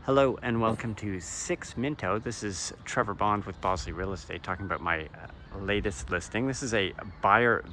Hello and welcome to 6 Minto. This is Trevor Bond with Bosley Real Estate talking about my latest listing. This is a buyer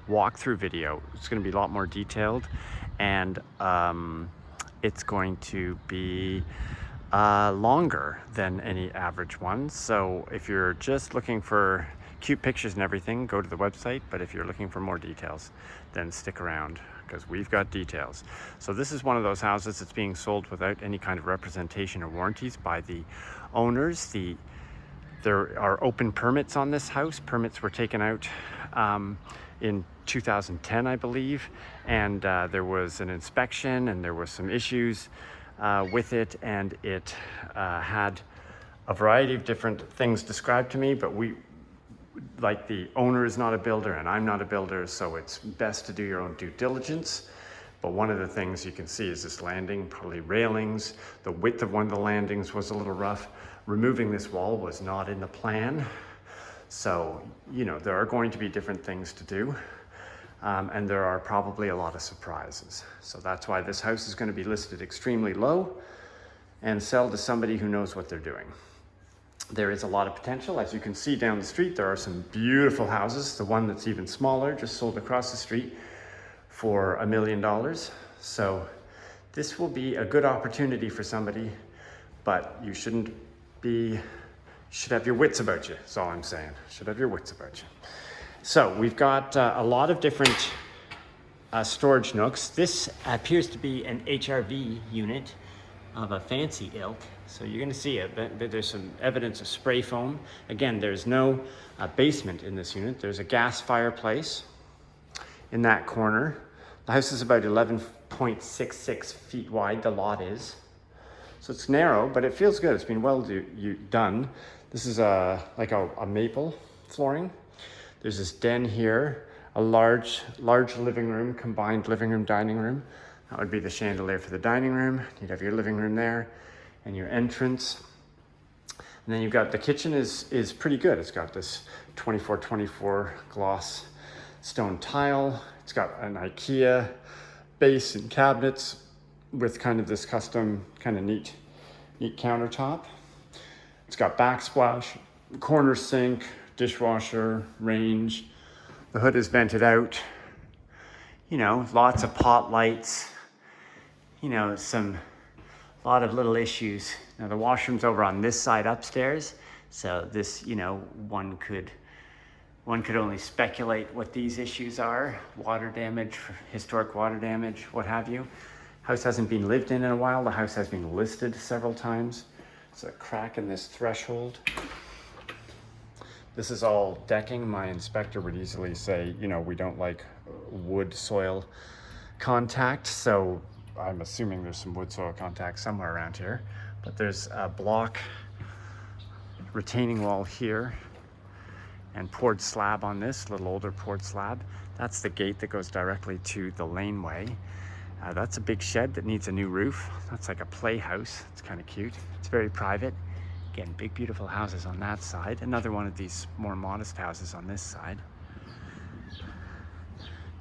walkthrough video. It's going to be a lot more detailed and it's going to be longer than any average one. So if you're just looking for cute pictures and everything, go to the website. But if you're looking for more details, then stick around because we've got details. So this is one of those houses that's being sold without any kind of representation or warranties by the owners. There are open permits on this house. Permits were taken out in 2010, I believe, and there was an inspection and there were some issues with it, and it had a variety of different things described to me, but like the owner is not a builder and I'm not a builder, so it's best to do your own due diligence. But one of the things you can see is this landing, probably railings. The width of one of the landings was a little rough. Removing this wall was not in the plan. So, you know, there are going to be different things to do. And there are probably a lot of surprises. So that's why this house is going to be listed extremely low and sell to somebody who knows what they're doing. There is a lot of potential. As you can see down the street, there are some beautiful houses. The one that's even smaller just sold across the street for $1 million. So this will be a good opportunity for somebody, but you should have your wits about you, is all I'm saying. Should have your wits about you. So we've got a lot of different storage nooks. This appears to be an HRV unit of a fancy ilk. So you're going to see it, but there's some evidence of spray foam. Again, there's no basement in this unit. There's a gas fireplace in that corner. The house is about 11.66 feet wide, the lot is. So it's narrow, but it feels good. It's been well done. This is like a maple flooring. There's this den here, a large living room, combined living room, dining room. That would be the chandelier for the dining room. You'd have your living room there and your entrance. And then you've got the kitchen is pretty good. It's got this 24/24 gloss stone tile. It's got an IKEA base and cabinets with kind of this custom kind of neat countertop. It's got backsplash, corner sink, dishwasher, range. The hood is vented out. You know, lots of pot lights. You know, a lot of little issues. Now the washroom's over on this side upstairs. So this, you know, one could only speculate what these issues are. Water damage, historic water damage, what have you. House hasn't been lived in a while. The house has been listed several times. There's a crack in this threshold. This is all decking. My inspector would easily say, you know, we don't like wood soil contact. So I'm assuming there's some wood soil contact somewhere around here. But there's a block retaining wall here and poured slab on this, little older poured slab. That's the gate that goes directly to the laneway. That's a big shed that needs a new roof. That's like a playhouse. It's kind of cute. It's very private. Again, big, beautiful houses on that side. Another one of these more modest houses on this side.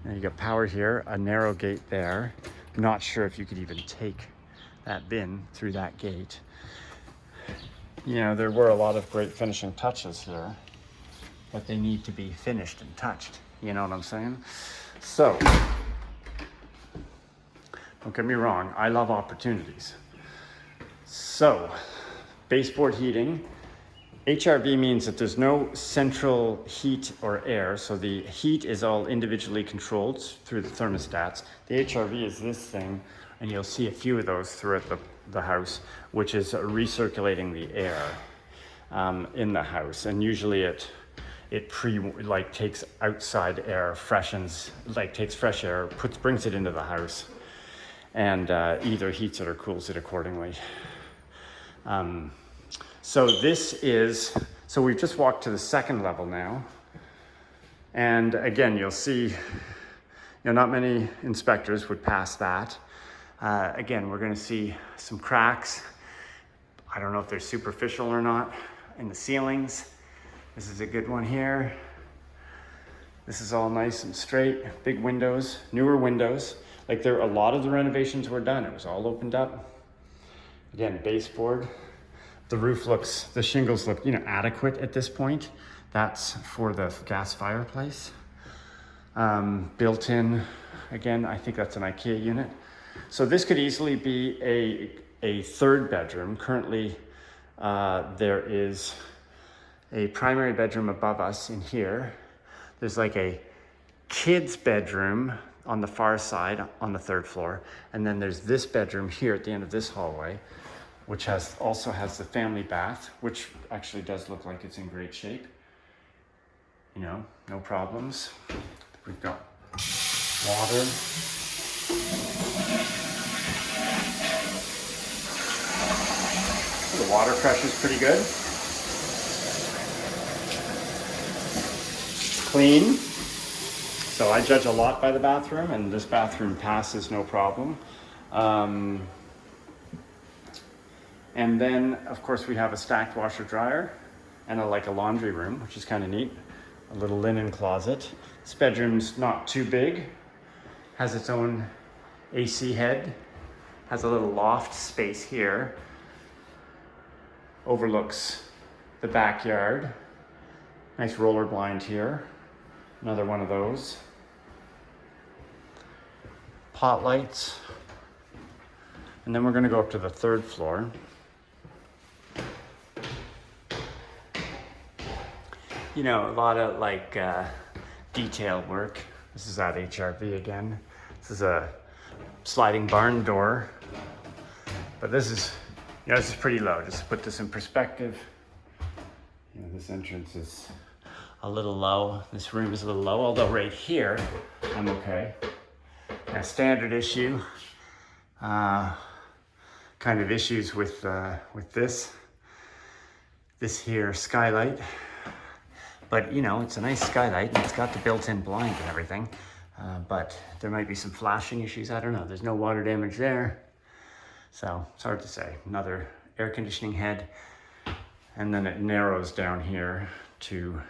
Now you got power here, a narrow gate there. I'm not sure if you could even take that bin through that gate. You know, there were a lot of great finishing touches here, but they need to be finished and touched. You know what I'm saying? So, don't get me wrong, I love opportunities. So, baseboard heating. HRV means that there's no central heat or air, so the heat is all individually controlled through the thermostats. The HRV is this thing, and you'll see a few of those throughout the house, which is recirculating the air in the house. And usually it takes outside air, freshens, takes fresh air, brings it into the house, and either heats it or cools it accordingly. So we've just walked to the second level now. And again, you'll see, not many inspectors would pass that. Again, we're gonna see some cracks. I don't know if they're superficial or not in the ceilings. This is a good one here. This is all nice and straight, big windows, newer windows. A lot of the renovations were done. It was all opened up. Again, baseboard. The roof looks, the shingles look, you know, adequate at this point. That's for the gas fireplace. Built in, again, I think that's an IKEA unit. So this could easily be a third bedroom. Currently, there is a primary bedroom above us in here. There's like a kid's bedroom on the far side on the third floor. And then there's this bedroom here at the end of this hallway, which also has the family bath, which actually does look like it's in great shape. You know, no problems. We've got water. The water pressure's pretty good. Clean. So I judge a lot by the bathroom, and this bathroom passes no problem. And then, of course, we have a stacked washer dryer and a laundry room, which is kind of neat. A little linen closet. This bedroom's not too big. Has its own AC head. Has a little loft space here. Overlooks the backyard. Nice roller blind here. Another one of those. Pot lights. And then we're going to go up to the third floor. You know, a lot of detail work. This is that HRV again. This is a sliding barn door. But this is, you know, this is pretty low. Just to put this in perspective. You know, this entrance is a little low. This room is a little low, although right here, I'm okay. A standard issue. Kind of issues with this here skylight. But, you know, it's a nice skylight, and it's got the built-in blind and everything. But there might be some flashing issues. I don't know. There's no water damage there. So it's hard to say. Another air conditioning head. And then it narrows down here to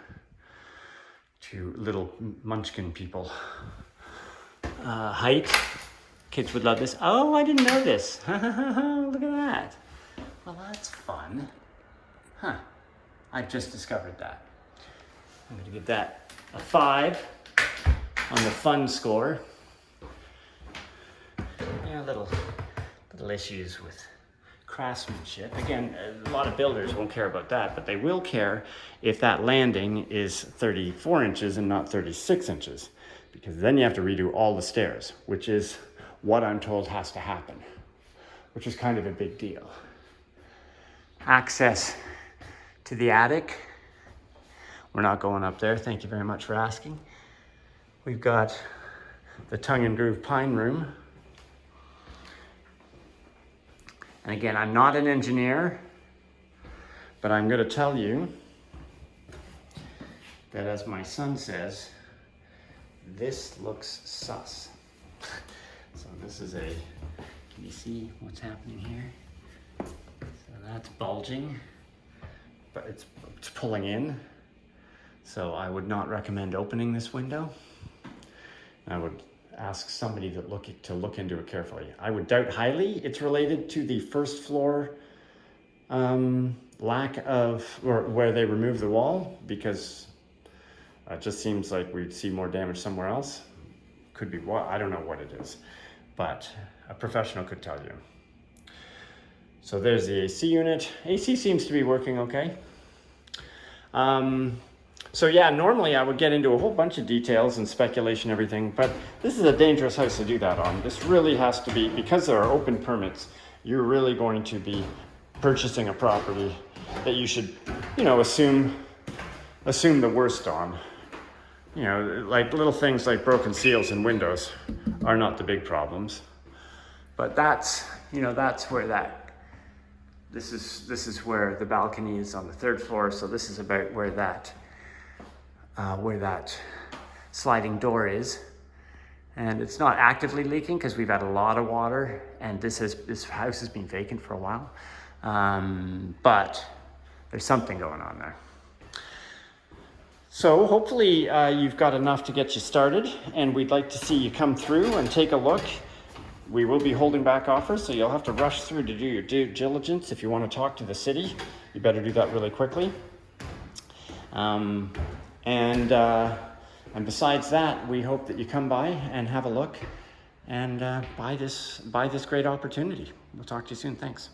little munchkin people. Height. Kids would love this. Oh, I didn't know this. Look at that. Well, that's fun. Huh. I've just discovered that. I'm going to give that a 5 on the fun score. Yeah, little issues with craftsmanship. Again, a lot of builders won't care about that, but they will care if that landing is 34 inches and not 36 inches, because then you have to redo all the stairs, which is what I'm told has to happen, which is kind of a big deal. Access to the attic. We're not going up there. Thank you very much for asking. We've got the tongue and groove pine room. And again, I'm not an engineer, but I'm going to tell you that, as my son says, this looks sus. So this is can you see what's happening here? So that's bulging, but it's pulling in. So I would not recommend opening this window. I would ask somebody to look into it carefully. I would doubt highly it's related to the first floor lack of, or where they removed the wall, because it just seems like we'd see more damage somewhere else. Could be what, I don't know what it is, but a professional could tell you. So there's the AC unit. AC seems to be working okay. So yeah, normally I would get into a whole bunch of details and speculation, everything, but this is a dangerous house to do that on. This really has to be, because there are open permits, you're really going to be purchasing a property that you should, you know, assume the worst on. You know, like little things like broken seals and windows are not the big problems. But that's, you know, that's where this is where the balcony is on the third floor. So this is about where that sliding door is. And it's not actively leaking because we've had a lot of water, and this house has been vacant for a while. But there's something going on there. So hopefully you've got enough to get you started, and we'd like to see you come through and take a look. we will be holding back offers, so you'll have to rush through to do your due diligence. If you want to talk to the city, you better do that really quickly. And besides that, we hope that you come by and have a look and buy this great opportunity. We'll talk to you soon. Thanks.